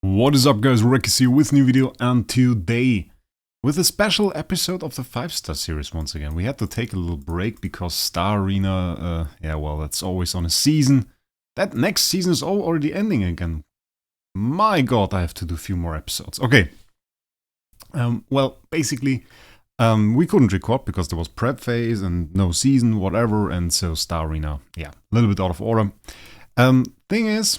What is up, guys? Wraec is here with a new video, and today with a special episode of the 5-star series once again. We had to take a little break because Star Arena, that's always on a season. That next season is already ending again. My god, I have to do a few more episodes. Okay. Basically, we couldn't record because there was prep phase and no season, whatever, and so Star Arena, a little bit out of order. Thing is,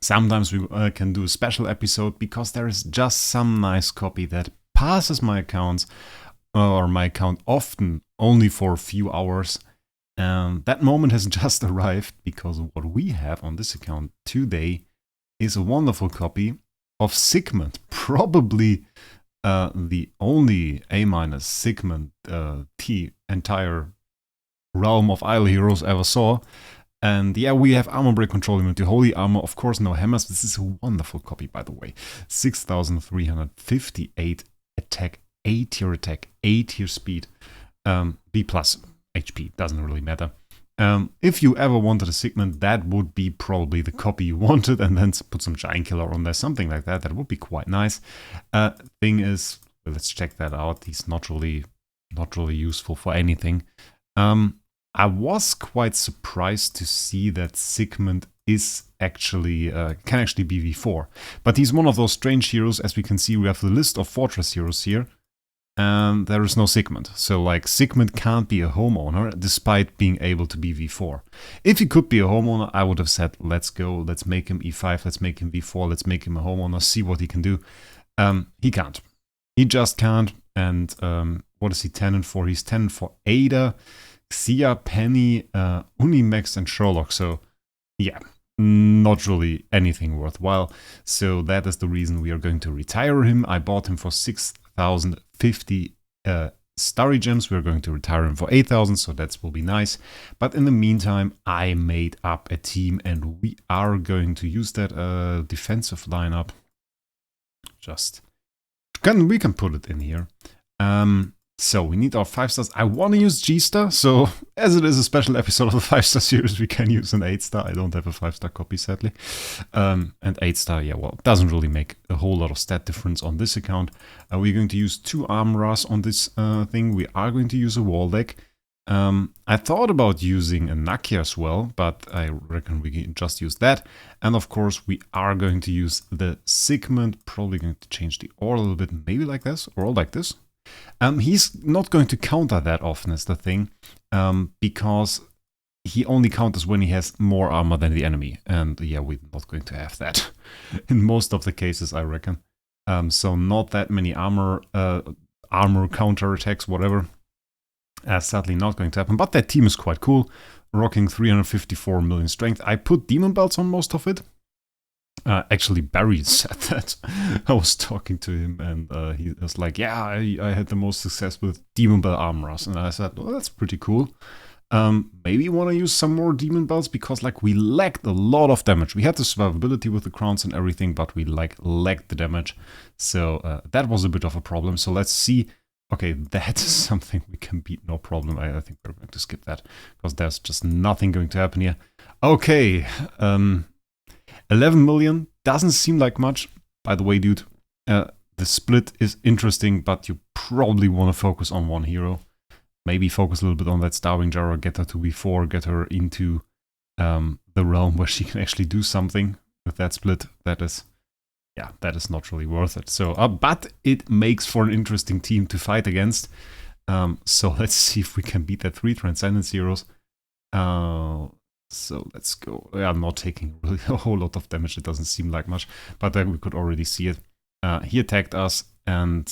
sometimes we can do a special episode because there is just some nice copy that passes my accounts, or my account often only for a few hours. And that moment has just arrived because what we have on this account today is a wonderful copy of Sigmund. Probably the only A- Sigmund the entire realm of Isle Heroes ever saw. And yeah, we have armor break control immunity, holy armor, of course, no hammers. This is a wonderful copy, by the way. 6,358 attack, 8 tier attack, 8 tier speed, B plus HP, doesn't really matter. If you ever wanted a Sigmund, that would be probably the copy you wanted, and then put some Giant Killer on there, something like that. That would be quite nice. Thing is, let's check that out. He's not really useful for anything. I was quite surprised to see that Sigmund is actually can actually be V4, but he's one of those strange heroes. As we can see, we have the list of fortress heroes here, and there is no Sigmund. So like, Sigmund can't be a homeowner despite being able to be V4. If he could be a homeowner, I would have said, let's go, let's make him E5, let's make him V4, let's make him a homeowner, see what he can do. He can't. He just can't. And what is he 10 and 4? He's 10 and 4 Ada, Xia, Penny, Unimax, and Sherlock. So yeah, not really anything worthwhile. So that is the reason we are going to retire him. I bought him for 6,050 starry gems. We're going to retire him for 8,000, so that will be nice. But in the meantime, I made up a team, and we are going to use that defensive lineup. We can put it in here. So we need our 5 stars. I want to use G-Star, so as it is a special episode of the 5-star series, we can use an 8-star. I don't have a 5-star copy, sadly. And 8-star, doesn't really make a whole lot of stat difference on this account. We're going to use 2 armorers on this thing. We are going to use a wall deck. I thought about using a Nakia as well, but I reckon we can just use that. And of course, we are going to use the Sigmund. Probably going to change the order a little bit, maybe like this, or like this. He's not going to counter that often, is the thing, because he only counters when he has more armor than the enemy. And yeah, we're not going to have that in most of the cases, I reckon. So not that many armor counter attacks, whatever. Sadly not going to happen, but that team is quite cool. Rocking 354 million strength. I put demon belts on most of it. Actually, Barry said that. I was talking to him, and he was like, yeah, I had the most success with demon belt armorers. And I said, well, that's pretty cool. Maybe you want to use some more demon belts, because like, we lacked a lot of damage. We had the survivability with the crowns and everything, but we lacked the damage. So that was a bit of a problem. So let's see. Okay, that is something we can beat, no problem. I think we're going to skip that, because there's just nothing going to happen here. Okay, 11 million doesn't seem like much. By the way, dude, the split is interesting, but you probably want to focus on one hero. Maybe focus a little bit on that Starving Jara, get her to V4, get her into the realm where she can actually do something with that split. That is not really worth it. So, but it makes for an interesting team to fight against. So let's see if we can beat that 3 Transcendence heroes. So let's go. I'm not taking really a whole lot of damage. It doesn't seem like much, but then we could already see it. He attacked us, and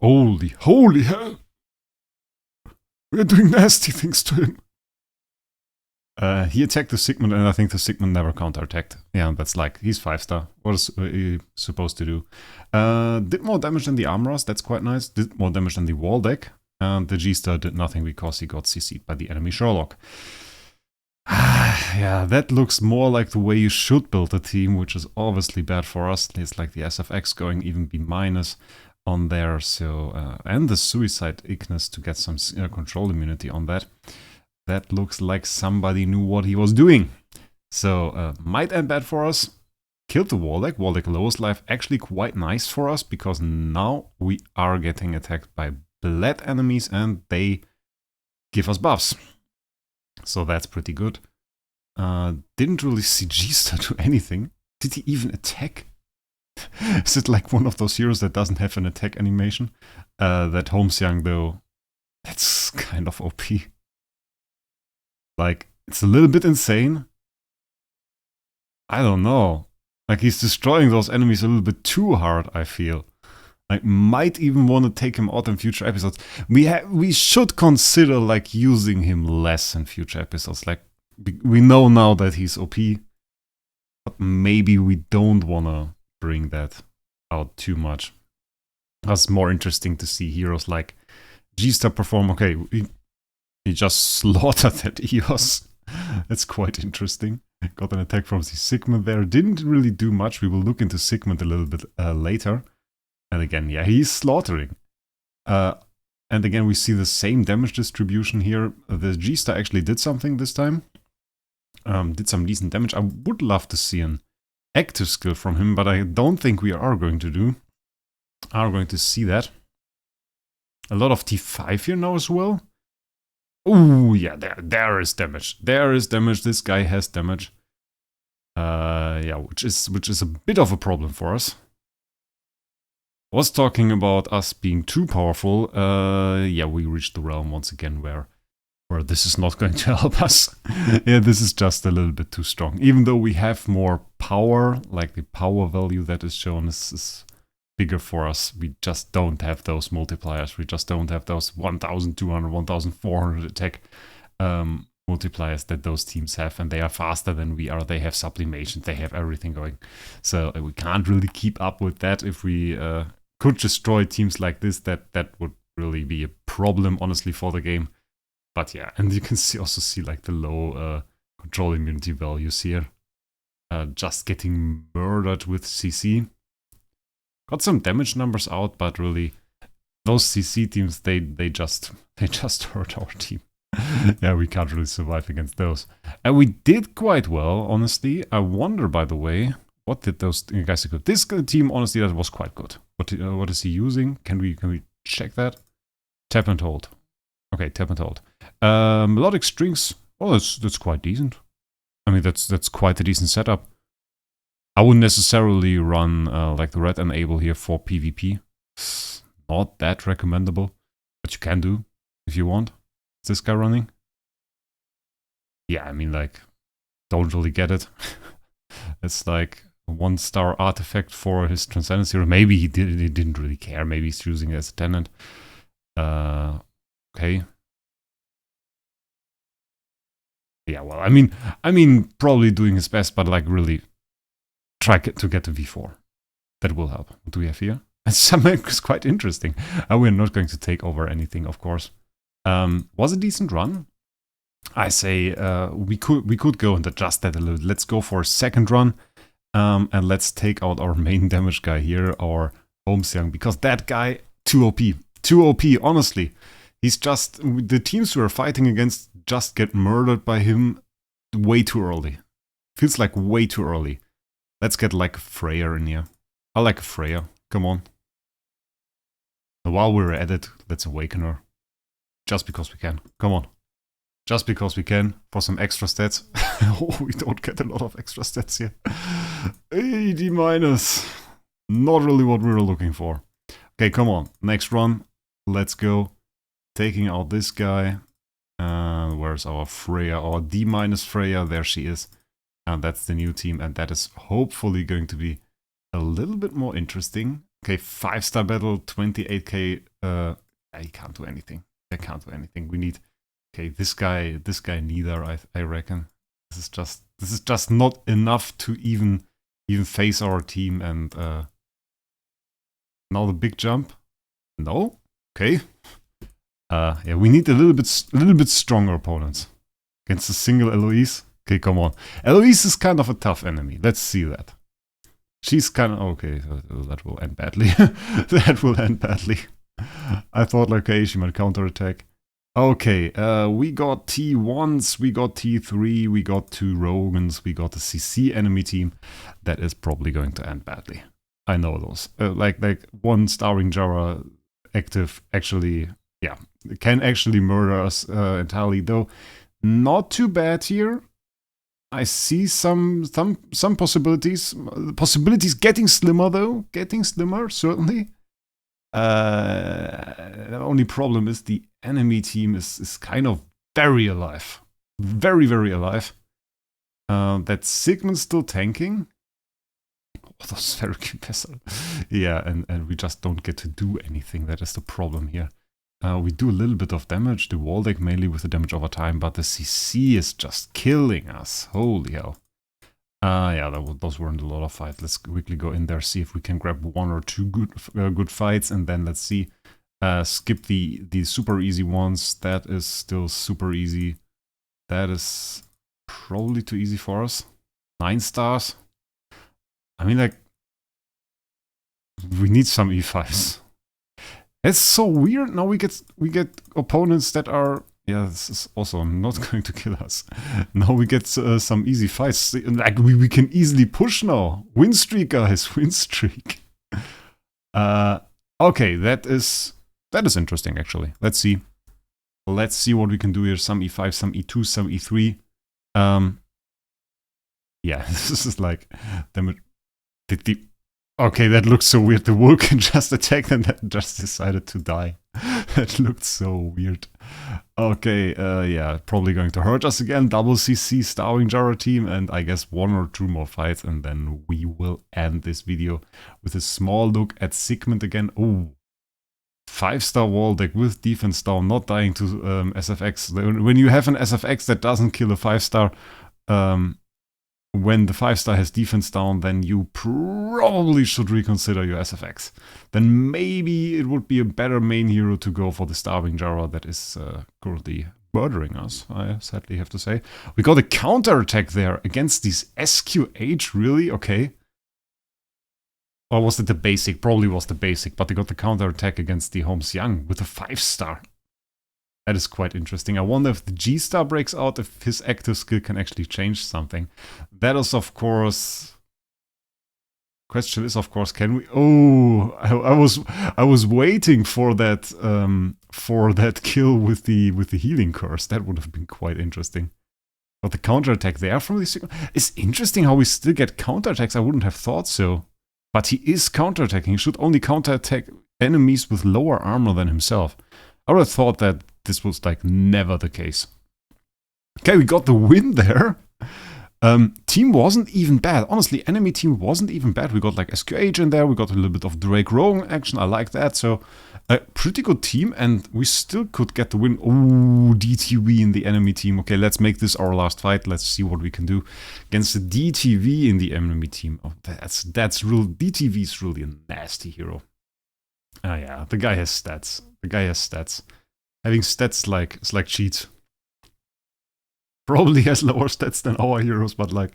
holy hell! We're doing nasty things to him. He attacked the Sigmund, and I think the Sigmund never counterattacked. Yeah, that's like, he's 5-star. What is he supposed to do? Did more damage than the armorers. That's quite nice. Did more damage than the wall deck. And the G-Star did nothing because he got CC'd by the enemy Sherlock. Yeah, that looks more like the way you should build a team, which is obviously bad for us. It's like the SFX going even B- on there. So and the Suicide Ignis to get some control immunity on that. That looks like somebody knew what he was doing. So might end bad for us. Killed the Wraec. Wraec lowest life. Actually quite nice for us because now we are getting attacked by bled enemies and they give us buffs. So that's pretty good. Didn't really see G-Star do anything. Did he even attack? Is it like one of those heroes that doesn't have an attack animation? That Homesiang though, that's kind of OP. Like, it's a little bit insane. I don't know. Like, he's destroying those enemies a little bit too hard, I feel. Like, might even want to take him out in future episodes. We should consider, like, using him less in future episodes. Like, we know now that he's OP. But maybe we don't want to bring that out too much. It's more interesting to see heroes like G-Star perform. Okay, he just slaughtered that EOS. That's quite interesting. Got an attack from the Sigmund there. Didn't really do much. We will look into Sigmund a little bit later. And again, yeah, he's slaughtering. And again, we see the same damage distribution here. The G-Star actually did something this time. Did some decent damage. I would love to see an active skill from him, but I don't think we are going to see that. A lot of T5 here now as well. Oh yeah, there is damage. There is damage. This guy has damage. Yeah, which is a bit of a problem for us. Was talking about us being too powerful. Yeah, we reached the realm once again where this is not going to help us. Yeah, this is just a little bit too strong. Even though we have more power, like the power value that is shown is bigger for us. We just don't have those multipliers. We just don't have those 1,200, 1,400 attack multipliers that those teams have. And they are faster than we are. They have sublimation. They have everything going. So we can't really keep up with that. If we could destroy teams like this, that would really be a problem, honestly, for the game. But yeah, and you can also see like the low control immunity values here. Just getting murdered with CC. Got some damage numbers out, but really, those CC teams, they just hurt our team. Yeah, we can't really survive against those. And we did quite well, honestly. I wonder, by the way, what did those guys do? This team, honestly, that was quite good. What is he using? Can we check that? Tap and hold. Okay, tap and hold. Melodic strings. Oh, that's quite decent. I mean, that's quite a decent setup. I wouldn't necessarily run like the red enable here for PvP. It's not that recommendable, but you can do if you want. Is this guy running? Yeah, I mean, like, don't really get it. It's like a 1-star artifact for his Transcendence hero. Maybe he didn't really care. Maybe he's using it as a tenant. Okay. Yeah, well, I mean, probably doing his best, but like really try to get to V4. That will help. What do we have here? It's quite interesting. We're not going to take over anything, of course. Was a decent run. I say we could go and adjust that a little. Let's go for a second run, and let's take out our main damage guy here, our Homesiang, because that guy too OP, honestly. He's just, the teams we're fighting against just get murdered by him way too early. Feels like way too early. Let's get like a Freya in here. I like a Freya. Come on. And while we're at it, let's awaken her. Just because we can. Come on. Just because we can. For some extra stats. Oh, we don't get a lot of extra stats here. 80 minus. Not really what we were looking for. Okay, come on. Next run. Let's go. Taking out this guy. Where's our Freya? Our D- Freya. There she is. And that's the new team. And that is hopefully going to be a little bit more interesting. Okay, 5-star battle, 28k. I can't do anything. I can't do anything. We need... Okay, this guy neither, I reckon. This is just not enough to even face our team. And now the big jump. No? Okay. Yeah, we need a little bit stronger opponents against a single Eloise. Okay, come on. Eloise is kind of a tough enemy. Let's see that. She's kind of okay. That will end badly. That will end badly. I thought, like, okay, she might counterattack. Okay, we got T1s, we got T3, we got 2 Rogans, we got a CC enemy team. That is probably going to end badly. I know those. Like one Starving Jara active actually, yeah, can actually murder us entirely, though. Not too bad here. I see some possibilities. Possibilities getting slimmer, though. Getting slimmer, certainly. The only problem is the enemy team is kind of very alive. Very, very alive. That Sigmund's still tanking. Oh, those very cute vessels. Yeah, and we just don't get to do anything. That is the problem here. We do a little bit of damage. The wall deck mainly with the damage over time, but the CC is just killing us. Holy hell. Yeah, those weren't a lot of fights. Let's quickly go in there, see if we can grab 1 or 2 good fights, and then let's see. Skip the super easy ones. That is still super easy. That is probably too easy for us. 9 stars. I mean, like, we need some E5s. It's so weird. Now we get opponents that are. Yeah, this is also not going to kill us. Now we get some easy fights. Like, we can easily push now. Win streak, guys. Win streak. Okay, that is interesting, actually. Let's see. Let's see what we can do here. Some E5, some E2, some E3. Yeah, this is like... Okay, that looks so weird. The Vulcan just attacked and then just decided to die. That looked so weird. Okay, yeah, probably going to hurt us again. Double CC Starving Jara team, and I guess 1 or 2 more fights, and then we will end this video with a small look at Sigmund again. Oh, 5-star wall deck with defense down, not dying to SFX. When you have an SFX that doesn't kill a 5-star, when the 5-star has defense down, then you probably should reconsider your SFX. Then maybe it would be a better main hero to go for the Starving Jara that is currently murdering us, I sadly have to say. We got a counter-attack there against these SQH, really? Okay. Or was it the basic? Probably was the basic, but they got the counter-attack against the Holmes Young with a 5-star. That is quite interesting. I wonder if the G-star breaks out, if his active skill can actually change something. That is, of course... Question is, of course, can we... Oh, I was waiting for that kill with the healing curse. That would have been quite interesting. But the counterattack there from the Sigmund... It's interesting how we still get counterattacks. I wouldn't have thought so. But he is counterattacking. He should only counterattack enemies with lower armor than himself. I would have thought that this was like never the case. Okay, we got the win there. Team wasn't even bad. Honestly, enemy team wasn't even bad. We got like SQH in there. We got a little bit of Drake Rogan action. I like that. So a pretty good team, and we still could get the win. Oh, DTV in the enemy team. Okay, let's make this our last fight. Let's see what we can do against the DTV in the enemy team. Oh, that's real. DTV is really a nasty hero. Ah, yeah, the guy has stats. The guy has stats. Having stats it's like cheats. Probably has lower stats than our heroes, but like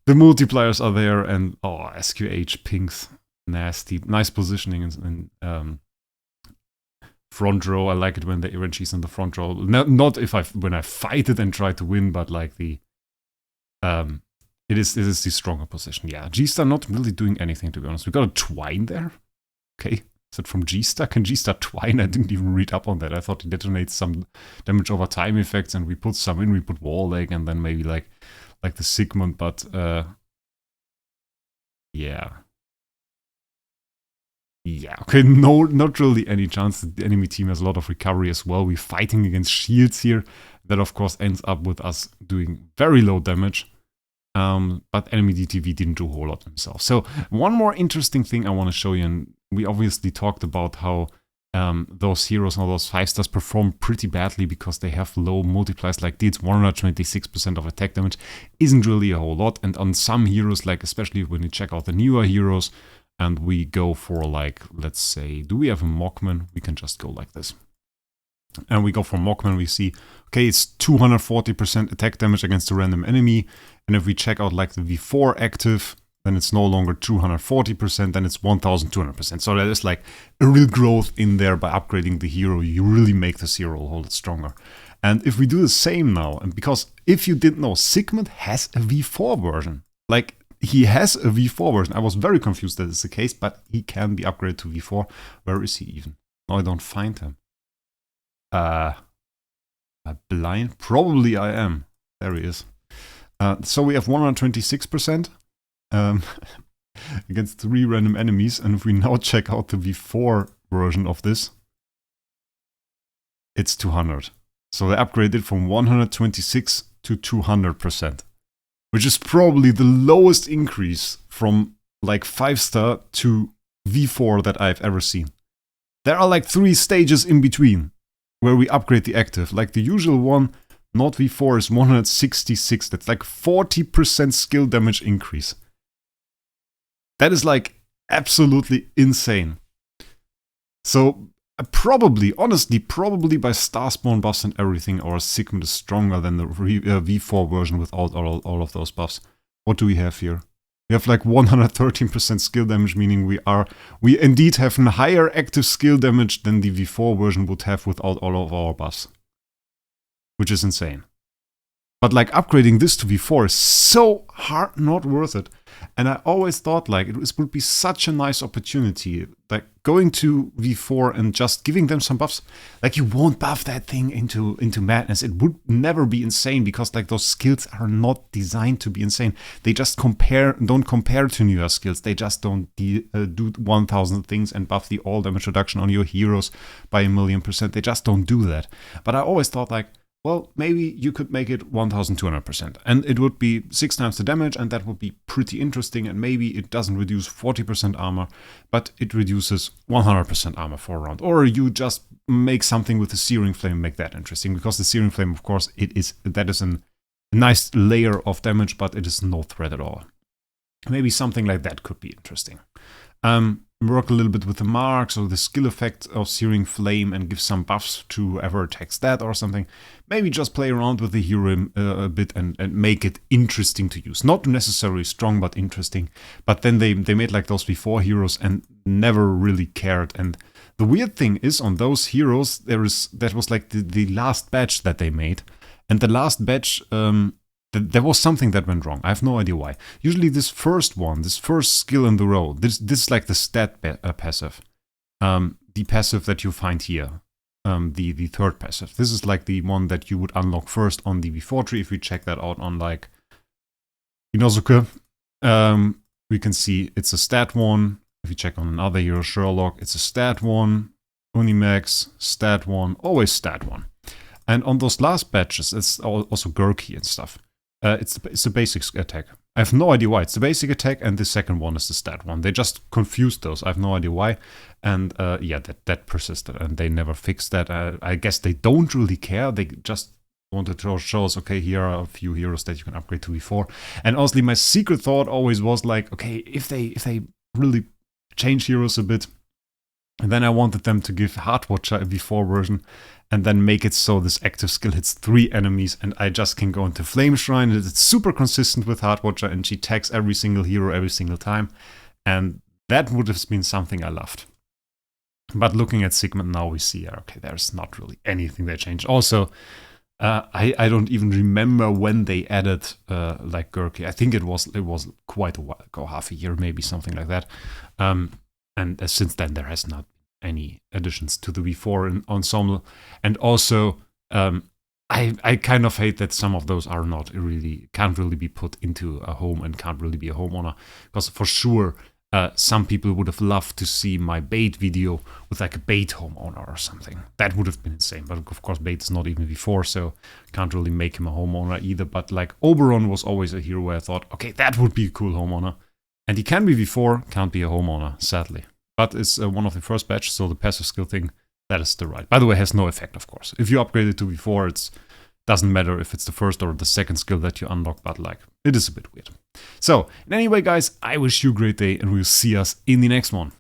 the multipliers are there, and oh, SQH pings, nasty, nice positioning in front row. I like it when she's in the front row. Not when I fight it and try to win, but like the it is the stronger position. Yeah, G-star not really doing anything, to be honest. We got a twine there. Okay. Is it from G-star? Can G-star twine? I didn't even read up on that. I thought he detonates some damage over time effects, and we put some in. We put wall leg, and then maybe like the Sigmund, but yeah. Yeah, okay, no, not really any chance. The enemy team has a lot of recovery as well. We're fighting against shields here. That, of course, ends up with us doing very low damage. But enemy DTV didn't do a whole lot themselves. So one more interesting thing I want to show you, and we obviously talked about how those heroes or those 5-stars perform pretty badly because they have low multipliers. Like this 126% of attack damage isn't really a whole lot. And on some heroes, like especially when you check out the newer heroes, and we go for like, let's say, do we have a Mockman? We can just go like this. And we go for Mockman, we see, okay, it's 240% attack damage against a random enemy. And if we check out like the V4 active, then it's no longer 240%, then it's 1200%. So there is like a real growth in there by upgrading the hero. You really make this hero a whole lot stronger. And if we do the same now, and because if you didn't know, Sigmund has a V4 version. Like, he has a V4 version. I was very confused that it's the case, but he can be upgraded to V4. Where is he even? No, I don't find him. Blind? Probably I am. There he is. So we have 126% against 3 random enemies. And if we now check out the V4 version of this, it's 200. So they upgraded from 126 to 200%, which is probably the lowest increase from like 5-star to V4 that I've ever seen. There are like 3 stages in between where we upgrade the active. Like the usual one, not V4, is 166. That's like 40% skill damage increase. That is like absolutely insane. So probably, honestly, probably by star spawn buffs and everything, our Sigmund is stronger than the V4 version without all of those buffs. What do we have here? We have like 113% skill damage, meaning we indeed have a higher active skill damage than the V4 version would have without all of our buffs. Which is insane. But like upgrading this to V4 is so hard not worth it. And I always thought like it would be such a nice opportunity. Like going to V4 and just giving them some buffs. Like you won't buff that thing into madness. It would never be insane because like those skills are not designed to be insane. They just don't compare to newer skills. They just don't do 1000 things and buff the all damage reduction on your heroes by 1,000,000%. They just don't do that. But I always thought like, well, maybe you could make it 1200%, and it would be 6 times the damage, and that would be pretty interesting, and maybe it doesn't reduce 40% armor, but it reduces 100% armor for a round. Or you just make something with the Searing Flame, make that interesting, because the Searing Flame, of course, that is a nice layer of damage, but it is no threat at all. Maybe something like that could be interesting. Work a little bit with the marks or the skill effect of Searing Flame and give some buffs to whoever attacks that or something. Maybe just play around with the hero a bit and make it interesting to use. Not necessarily strong, but interesting. But then they made like those V4 heroes and never really cared. And the weird thing is on those heroes, that was like the last batch that they made. And the last batch, there was something that went wrong. I have no idea why. Usually this first skill in the row, this is like the stat passive. The passive that you find here. The third passive. This is like the one that you would unlock first on the V4 tree. If we check that out on like Inosuke, we can see it's a stat one. If you check on another hero, Sherlock, it's a stat one. Unimax, stat one, always stat one. And on those last batches, it's also Gurky and stuff. It's a basic attack. I have no idea why. It's the basic attack and the second one is the stat one. They just confused those. I have no idea why. And yeah, that persisted and they never fixed that. I guess they don't really care. They just wanted to show us, okay, here are a few heroes that you can upgrade to V4. And honestly, my secret thought always was like, okay, if they really change heroes a bit, and then I wanted them to give Heartwatcher a V4 version and then make it so this active skill hits 3 enemies and I just can go into Flame Shrine and it's super consistent with Heartwatcher and she tags every single hero every single time. And that would have been something I loved. But looking at Sigmund now, we see, okay, there's not really anything they changed. Also, I don't even remember when they added like Gurky. I think it was quite a while ago, half a year, maybe something like that. And since then, there has not been any additions to the V4 ensemble. And also, I kind of hate that some of those are can't really be put into a home and can't really be a homeowner. Because for sure, some people would have loved to see my bait video with like a bait homeowner or something. That would have been insane. But of course, bait is not even V4, so can't really make him a homeowner either. But like Oberon was always a hero where I thought, okay, that would be a cool homeowner. And he can be V4, can't be a homeowner, sadly. But it's one of the first batch, so the passive skill thing, that is the right. By the way, has no effect, of course. If you upgrade it to V4, it doesn't matter if it's the first or the second skill that you unlock, but like, it is a bit weird. So, in any way, guys, I wish you a great day, and we'll see us in the next one.